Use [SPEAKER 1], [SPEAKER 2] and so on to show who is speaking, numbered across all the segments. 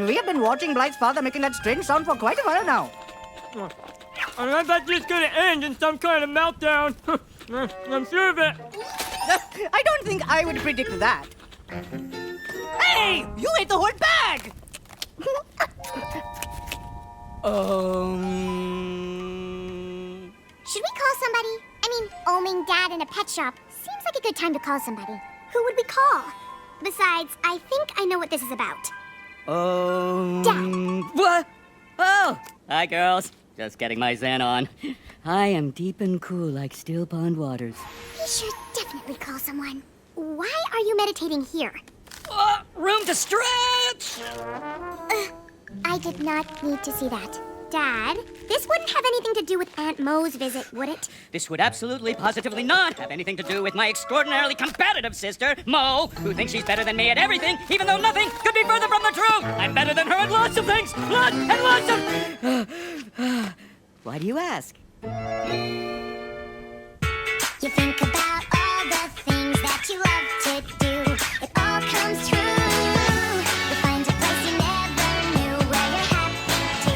[SPEAKER 1] We have been watching Blythe's father making that strange sound for quite a while now.
[SPEAKER 2] I thought this was gonna end in some kind of meltdown. I'm sure of it.
[SPEAKER 1] I don't think I would predict that. Hey! You ate the whole bag!
[SPEAKER 3] Should we call somebody? I mean, oming Dad in a pet shop seems like a good time to call somebody. Who would we call? Besides, I think I know what this is about. Dad.
[SPEAKER 4] What? Oh! Hi, girls. Just getting my zen on. I am deep and cool like still pond waters.
[SPEAKER 3] We should definitely call someone. Why are you meditating here?
[SPEAKER 4] Room to stretch!
[SPEAKER 3] I did not need to see that. Dad, this wouldn't have anything to do with Aunt Mo's visit, would it?
[SPEAKER 4] This would absolutely, positively not have anything to do with my extraordinarily competitive sister, Mo, who thinks she's better than me at everything, even though nothing could be further from the truth. I'm better than her at lots of things. Lots and lots of... Why do you ask?
[SPEAKER 3] You think about all the things that you love to do. It all comes true. You find a place you never knew where you're happy to.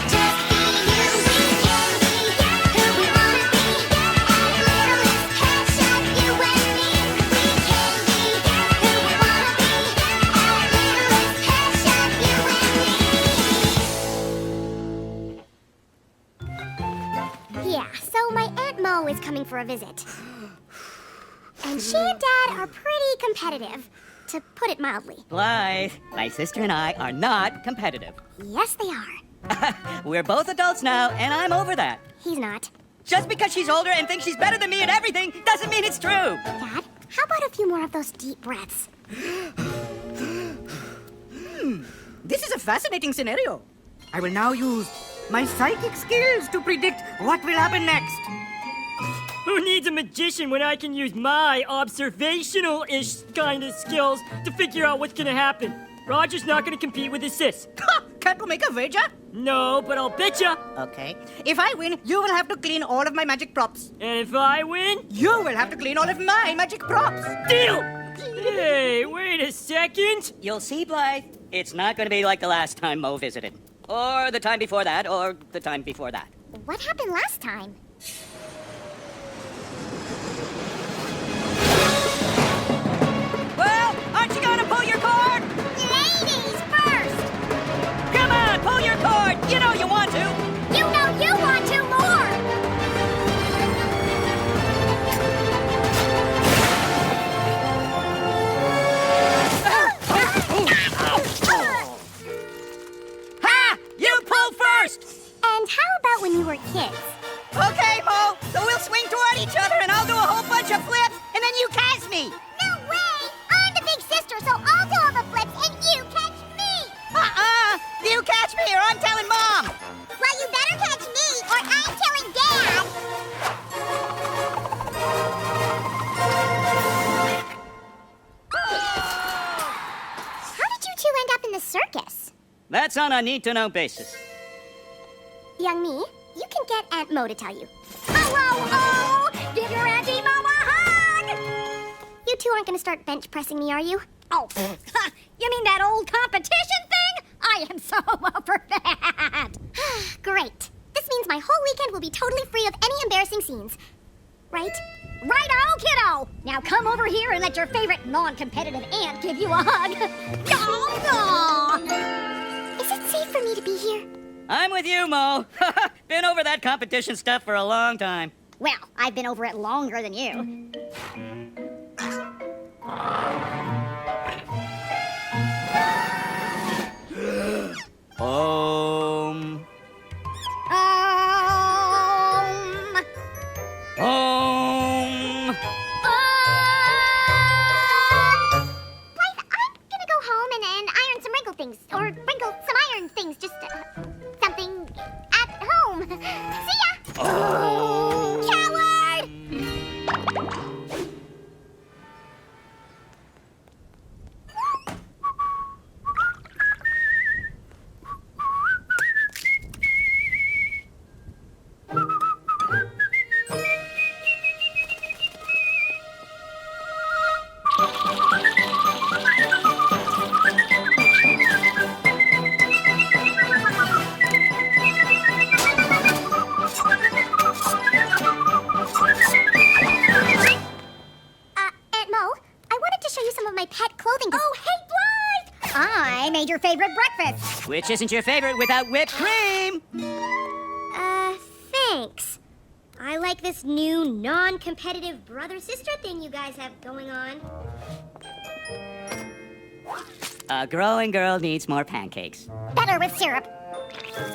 [SPEAKER 3] Just be you. We can be who we wanna be. At Littlest Pet Shop, you and me. We can be who we wanna be. At Littlest Pet Shop, you and me. Yeah, so my Aunt Mo is coming for a visit. And she and Dad are pretty competitive, to put it mildly.
[SPEAKER 4] Blythe, my sister and I are not competitive.
[SPEAKER 3] Yes, they are.
[SPEAKER 4] We're both adults now, and I'm over that.
[SPEAKER 3] He's not.
[SPEAKER 4] Just because she's older and thinks she's better than me at everything doesn't mean it's true.
[SPEAKER 3] Dad, how about a few more of those deep breaths?
[SPEAKER 1] This is a fascinating scenario. I will now use my psychic skills to predict what will happen next.
[SPEAKER 2] Who needs a magician when I can use my observational-ish kind of skills to figure out what's gonna happen? Roger's not gonna compete with his sis.
[SPEAKER 1] Can't we make a wager?
[SPEAKER 2] No, but I'll bet ya.
[SPEAKER 1] Okay. If I win, you will have to clean all of my magic props.
[SPEAKER 2] And if I win,
[SPEAKER 1] You will have to clean all of my magic props.
[SPEAKER 2] deal! Hey, wait a second.
[SPEAKER 4] You'll see, Blythe. It's not going to be like the last time Mo visited. Or the time before that, or the time before that.
[SPEAKER 3] What happened last time?
[SPEAKER 4] Well, aren't you going to pull your cord?
[SPEAKER 3] Ladies first!
[SPEAKER 4] Come on, pull your cord. You know you want to.
[SPEAKER 3] You know you want to more!
[SPEAKER 4] Ha! You pull first!
[SPEAKER 3] And how about when you were kids?
[SPEAKER 4] Okay, Mo. So we'll swing toward each other and I'll do a whole bunch of flips and then you catch me.
[SPEAKER 3] No way! I'm the big sister, so I'll do all the flips and you catch me!
[SPEAKER 4] You catch me or I'm telling Mom.
[SPEAKER 3] Well, you better catch me or I'm telling Dad! How did you two end up in the circus?
[SPEAKER 4] That's on a need-to-know basis.
[SPEAKER 3] Young me, you can get Aunt Mo to tell you. Oh! Give your Auntie Mo a hug! You two aren't gonna start bench pressing me, are you?
[SPEAKER 5] Oh, you mean that old competition thing? I am so over that.
[SPEAKER 3] Great. This means my whole weekend will be totally free of any embarrassing scenes. Right?
[SPEAKER 5] Righto, kiddo. Now come over here and let your favorite non-competitive aunt give you a hug. Yaw!
[SPEAKER 3] Is it safe for me to be here?
[SPEAKER 4] I'm with you, Mo. Been over that competition stuff for a long time.
[SPEAKER 5] Well, I've been over it longer than you.
[SPEAKER 4] Om.
[SPEAKER 3] Blythe, I'm gonna go home and iron some wrinkle things. Or wrinkle some iron things. Just something at home. See ya! Coward!
[SPEAKER 5] I made your favorite breakfast.
[SPEAKER 4] Which isn't your favorite without whipped cream?
[SPEAKER 3] Thanks. I like this new non-competitive brother-sister thing you guys have going on.
[SPEAKER 4] A growing girl needs more pancakes.
[SPEAKER 5] Better with syrup.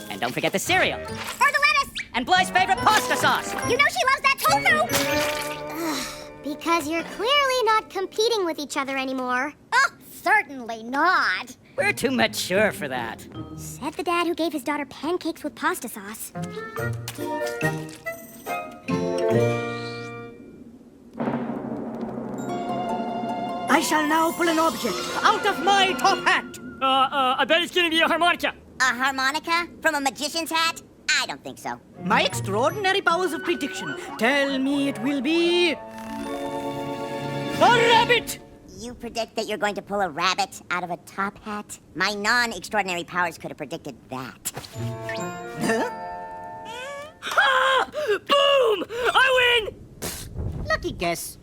[SPEAKER 4] And don't forget the cereal.
[SPEAKER 5] Or the lettuce.
[SPEAKER 4] And Blythe's favorite pasta sauce.
[SPEAKER 5] You know she loves that tofu.
[SPEAKER 3] Because you're clearly not competing with each other anymore.
[SPEAKER 5] Oh, certainly not.
[SPEAKER 4] We're too mature for that.
[SPEAKER 3] Said the dad who gave his daughter pancakes with pasta sauce.
[SPEAKER 1] I shall now pull an object out of my top hat.
[SPEAKER 2] I bet it's gonna be a harmonica.
[SPEAKER 6] A harmonica from a magician's hat? I don't think so.
[SPEAKER 1] My extraordinary powers of prediction tell me it will be... a rabbit!
[SPEAKER 6] You predict that you're going to pull a rabbit out of a top hat? My non-extraordinary powers could have predicted that.
[SPEAKER 1] Huh?
[SPEAKER 2] Ha! Boom! I win!
[SPEAKER 1] Lucky guess.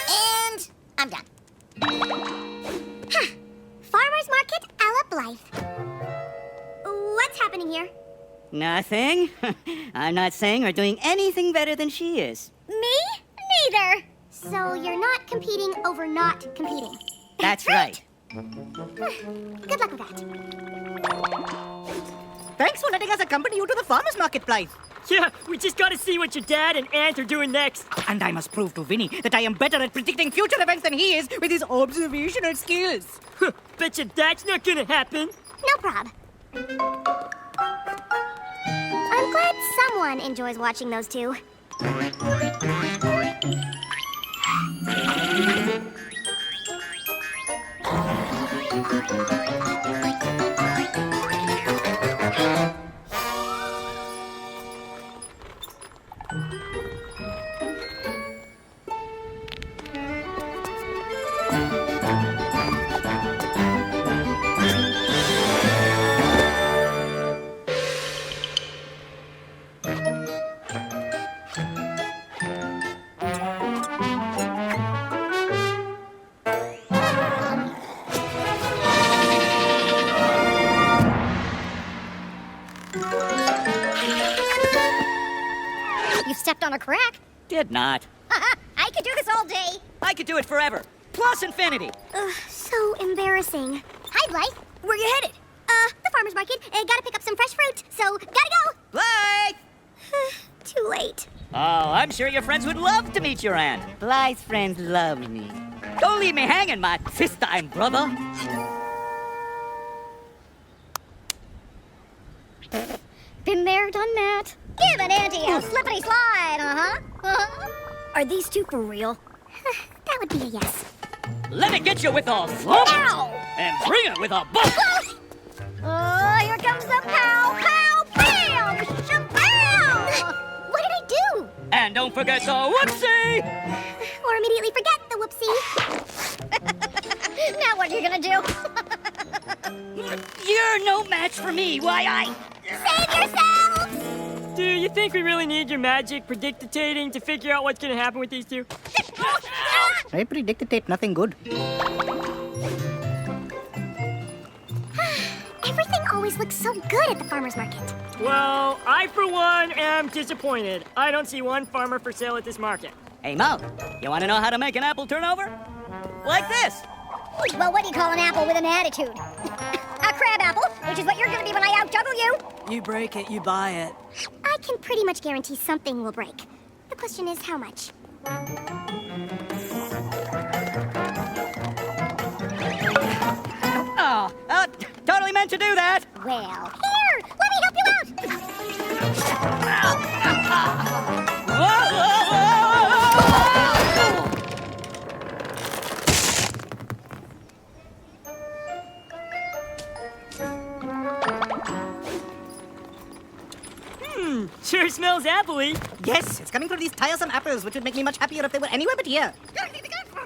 [SPEAKER 6] And I'm done.
[SPEAKER 3] Farmer's Market a la Blythe. What's happening here?
[SPEAKER 4] Nothing. I'm not saying or doing anything better than she is.
[SPEAKER 3] Me? Neither. So you're not competing over not competing.
[SPEAKER 4] That's right.
[SPEAKER 3] Good luck with that.
[SPEAKER 1] Thanks for letting us accompany you to the farmer's market, Blythe.
[SPEAKER 2] Yeah, we just gotta see what your dad and aunt are doing next.
[SPEAKER 1] And I must prove to Vinny that I am better at predicting future events than he is with his observational skills.
[SPEAKER 2] Betcha that's not gonna happen.
[SPEAKER 3] No prob. I'm glad someone enjoys watching those two.
[SPEAKER 5] You stepped on a crack.
[SPEAKER 4] Did not.
[SPEAKER 5] I could do this all day.
[SPEAKER 4] I could do it forever. Plus infinity.
[SPEAKER 3] So embarrassing.
[SPEAKER 5] Hi, Blythe.
[SPEAKER 3] Where you headed? The farmer's market. Gotta pick up some fresh fruit, so gotta go.
[SPEAKER 4] Blythe!
[SPEAKER 3] Too late.
[SPEAKER 4] Oh, I'm sure your friends would love to meet your aunt. Blythe's friends love me. Don't leave me hanging, my sister and brother.
[SPEAKER 5] Been there, done that. Give an auntie a slippity slide, Are these two for real?
[SPEAKER 3] That would be a yes.
[SPEAKER 4] Let me get you with a thump.
[SPEAKER 5] Ow!
[SPEAKER 4] And bring it with a bump.
[SPEAKER 5] Oh, here comes the pow, pow, bam! Shapow!
[SPEAKER 3] What did I do?
[SPEAKER 4] And don't forget the whoopsie.
[SPEAKER 3] Or immediately forget the whoopsie.
[SPEAKER 5] Now what are you gonna do?
[SPEAKER 4] You're no match for me. Why,
[SPEAKER 3] Save yourselves!
[SPEAKER 2] Do you think we really need your magic predictating to figure out what's gonna happen with these two?
[SPEAKER 1] I predictate nothing good.
[SPEAKER 3] Everything always looks so good at the farmer's market.
[SPEAKER 2] Well, I for one am disappointed. I don't see one farmer for sale at this market.
[SPEAKER 4] Hey, Mo, you want to know how to make an apple turnover? Like this.
[SPEAKER 5] Well, what do you call an apple with an attitude? A crab apple, which is what you're gonna be when I out-juggle you.
[SPEAKER 1] You break it, you buy it.
[SPEAKER 3] I can pretty much guarantee something will break. The question is how much.
[SPEAKER 4] Oh, totally meant to do that.
[SPEAKER 5] Well, here, let me help you out.
[SPEAKER 4] Whoa, whoa, whoa,
[SPEAKER 2] Sure smells apple-y.
[SPEAKER 1] Yes, it's coming from these tiresome apples, which would make me much happier if they were anywhere but here.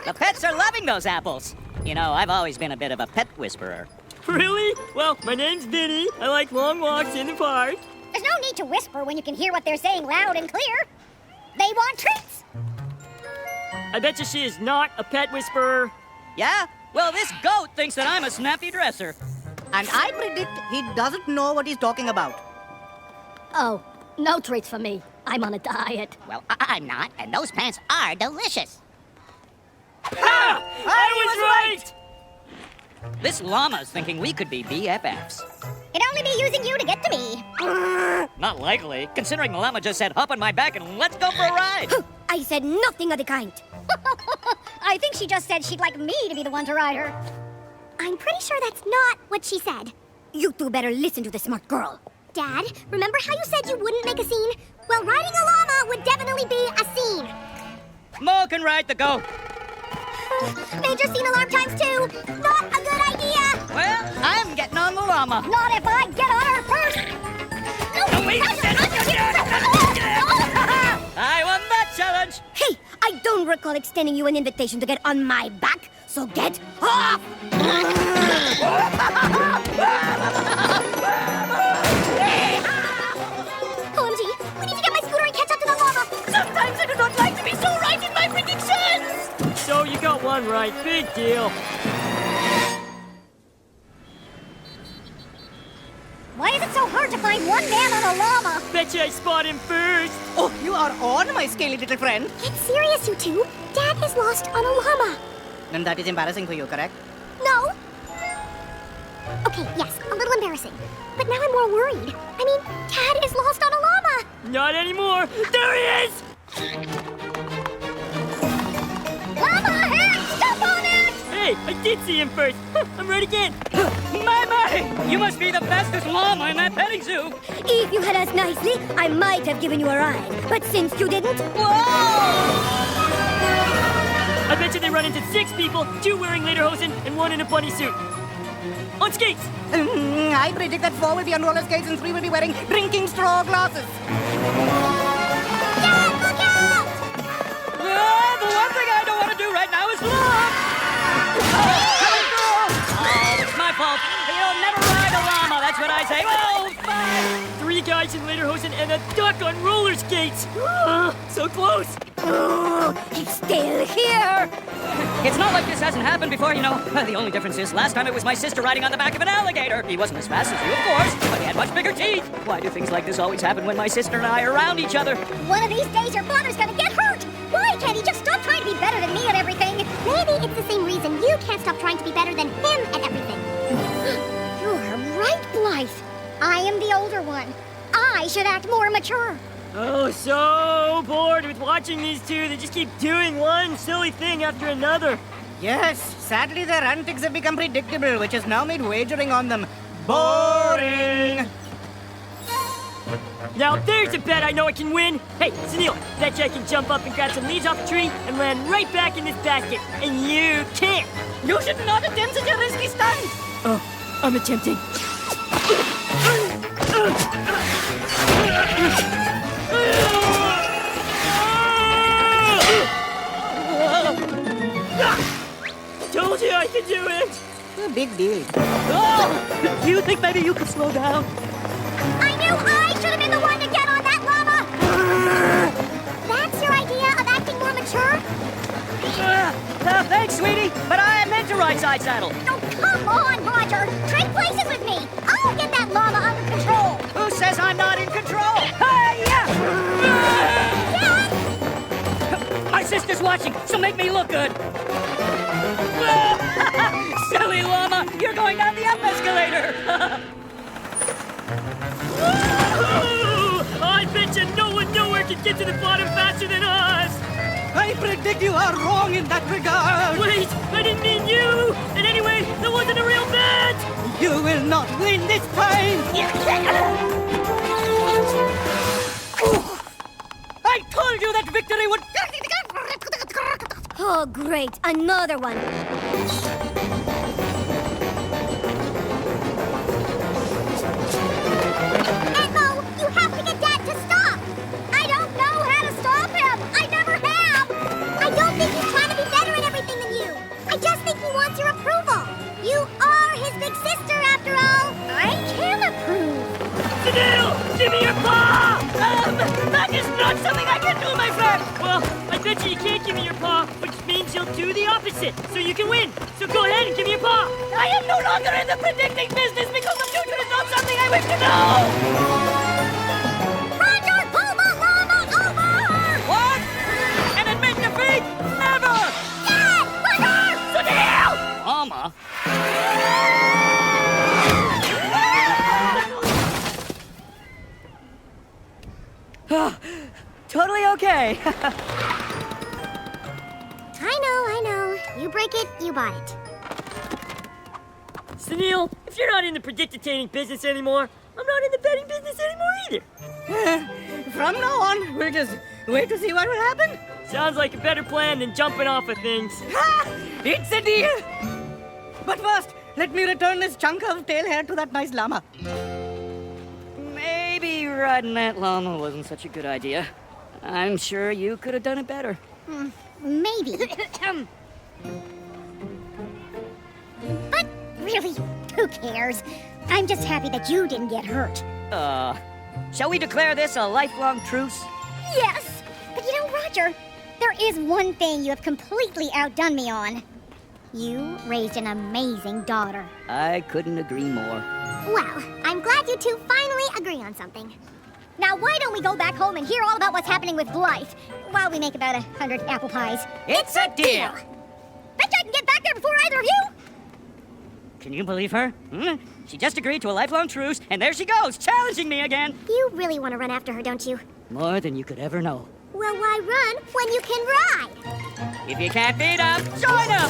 [SPEAKER 4] The pets are loving those apples. You know, I've always been a bit of a pet whisperer.
[SPEAKER 2] Really? Well, my name's Vinny. I like long walks in the park.
[SPEAKER 5] There's no need to whisper when you can hear what they're saying loud and clear. They want treats.
[SPEAKER 2] I bet you she is not a pet whisperer.
[SPEAKER 4] Yeah? Well, this goat thinks that I'm a snappy dresser.
[SPEAKER 1] And I predict he doesn't know what he's talking about.
[SPEAKER 5] Oh, no treats for me. I'm on a diet.
[SPEAKER 6] Well, I'm not, and those pants are delicious.
[SPEAKER 2] Ha! I was right!
[SPEAKER 4] This llama's thinking we could be BFFs.
[SPEAKER 5] It'd only be using you to get to me.
[SPEAKER 4] Not likely, considering the llama just said hop on my back and let's go for a ride.
[SPEAKER 5] I said nothing of the kind. I think she just said she'd like me to be the one to ride her. I'm pretty sure that's not what she said. You two better listen to the smart girl. Dad, remember how you said you wouldn't make a scene? Well, riding a llama would definitely be a scene.
[SPEAKER 4] Mo can ride the goat.
[SPEAKER 5] Major scene alarm times 2. Not a good idea.
[SPEAKER 4] Well, I'm getting on the llama.
[SPEAKER 5] Not if I get on her first. No,
[SPEAKER 4] wait, I won that challenge.
[SPEAKER 5] Hey, I don't recall extending you an invitation to get on my back, so get off! OMG, we need to get my scooter and catch up to the llama. Sometimes I do not like to be so right in my predictions.
[SPEAKER 2] So you got one right. Big deal.
[SPEAKER 5] Why is it so hard to find one man on a llama?
[SPEAKER 2] Bet you I spot him first.
[SPEAKER 1] Oh, you are on, my scaly little friend.
[SPEAKER 5] Get serious, you two. Dad is lost on a llama.
[SPEAKER 1] And that is embarrassing for you, correct?
[SPEAKER 5] No. Okay, yes, a little embarrassing. But now I'm more worried. I mean, Dad is lost on a llama.
[SPEAKER 2] Not anymore. There he is!
[SPEAKER 5] Llama, hey, step on it!
[SPEAKER 2] Hey, I did see him first. I'm right again.
[SPEAKER 4] My! You must be the fastest llama in that petting zoo.
[SPEAKER 5] If you had asked nicely, I might have given you a ride. But since you didn't,
[SPEAKER 2] I bet you they run into 6 people, 2 wearing lederhosen and 1 in a bunny suit. On skates!
[SPEAKER 1] I predict that 4 will be on roller skates and 3 will be wearing drinking straw glasses.
[SPEAKER 5] Dad, look out!
[SPEAKER 4] The one thing I don't want to do right now is look! Coming through! Oh, it's my fault. You'll never ride a llama, that's what I say. Oh, fine!
[SPEAKER 2] 3 guys in lederhosen and a duck on roller skates. So close.
[SPEAKER 5] He's still here!
[SPEAKER 4] It's not like this hasn't happened before, you know. The only difference is last time it was my sister riding on the back of an alligator. He wasn't as fast as you, of course, but he had much bigger teeth. Why do things like this always happen when my sister and I are around each other?
[SPEAKER 5] One of these days your father's gonna get hurt! Why can't he just stop trying to be better than me at everything? Maybe it's the same reason you can't stop trying to be better than him at everything. You're right, Blythe. I am the older one. I should act more mature.
[SPEAKER 2] Oh, so bored with watching these two. They just keep doing one silly thing after another.
[SPEAKER 1] Yes, sadly their antics have become predictable, which has now made wagering on them boring.
[SPEAKER 2] Now there's a bet I know I can win. Hey, Sunil, bet you I can jump up and grab some leaves off the tree and land right back in this basket. And you can't.
[SPEAKER 1] You should not attempt such a risky stunt.
[SPEAKER 2] Oh, I'm attempting. Told you I could do it!
[SPEAKER 1] A big deal.
[SPEAKER 2] Oh! Do you think maybe you could slow down?
[SPEAKER 5] I knew I should have been the one to get on that llama! That's your idea of acting more mature?
[SPEAKER 4] Thanks, sweetie, but I meant to ride side saddle.
[SPEAKER 5] Oh, come on, Roger! Trade places with me! I'll get that llama under control!
[SPEAKER 4] Who says I'm not in control? Hi-ya!
[SPEAKER 5] Dad!
[SPEAKER 4] My sister's watching, so make me look good. Silly llama, you're going down the up escalator.
[SPEAKER 2] I bet you no one nowhere can get to the bottom faster than us!
[SPEAKER 1] I predict you are wrong in that regard.
[SPEAKER 2] Wait, I didn't mean you! And anyway, that wasn't a real bet!
[SPEAKER 1] You will not win this time.
[SPEAKER 4] I told you that victory would...
[SPEAKER 5] Oh, great. Another one. Edmo, you have to get Dad to stop. I don't know how to stop him. I never have. I don't think he's trying to be better at everything than you. I just think he wants your approval. You are his big sister, after all. I can approve.
[SPEAKER 2] Sunil, give me your paw!
[SPEAKER 4] That is not something I can do, my friend.
[SPEAKER 2] Well, I bet you can't give me your paw, but means you'll do the opposite, so you can win. So go ahead and give me a paw.
[SPEAKER 4] I am no longer in the predicting business because the future is not something I wish to know!
[SPEAKER 5] Roger, pull the llama over!
[SPEAKER 4] What? And admit defeat? Never!
[SPEAKER 5] Dad! Roger!
[SPEAKER 4] Sunil! Mama? Totally okay.
[SPEAKER 5] I know. You break it, you bought it.
[SPEAKER 2] Sunil, if you're not in the predictatating business anymore, I'm not in the betting business anymore either.
[SPEAKER 1] From now on, we'll just wait to see what will happen.
[SPEAKER 2] Sounds like a better plan than jumping off of things.
[SPEAKER 1] Ha! It's a deal! But first, let me return this chunk of tail hair to that nice llama.
[SPEAKER 4] Maybe riding that llama wasn't such a good idea. I'm sure you could have done it better.
[SPEAKER 5] Maybe. But really, who cares? I'm just happy that you didn't get hurt.
[SPEAKER 4] Shall we declare this a lifelong truce?
[SPEAKER 5] Yes! But you know, Roger, there is one thing you have completely outdone me on. You raised an amazing daughter.
[SPEAKER 4] I couldn't agree more.
[SPEAKER 5] Well, I'm glad you two finally agree on something. Now, why don't we go back home and hear all about what's happening with Blythe while we make about 100 apple pies?
[SPEAKER 4] It's a deal!
[SPEAKER 5] Bet I can get back there before either of you!
[SPEAKER 4] Can you believe her? She just agreed to a lifelong truce, and there she goes, challenging me again!
[SPEAKER 5] You really want to run after her, don't you?
[SPEAKER 4] More than you could ever know.
[SPEAKER 5] Well, why run when you can ride?
[SPEAKER 4] If you can't beat 'em, join 'em!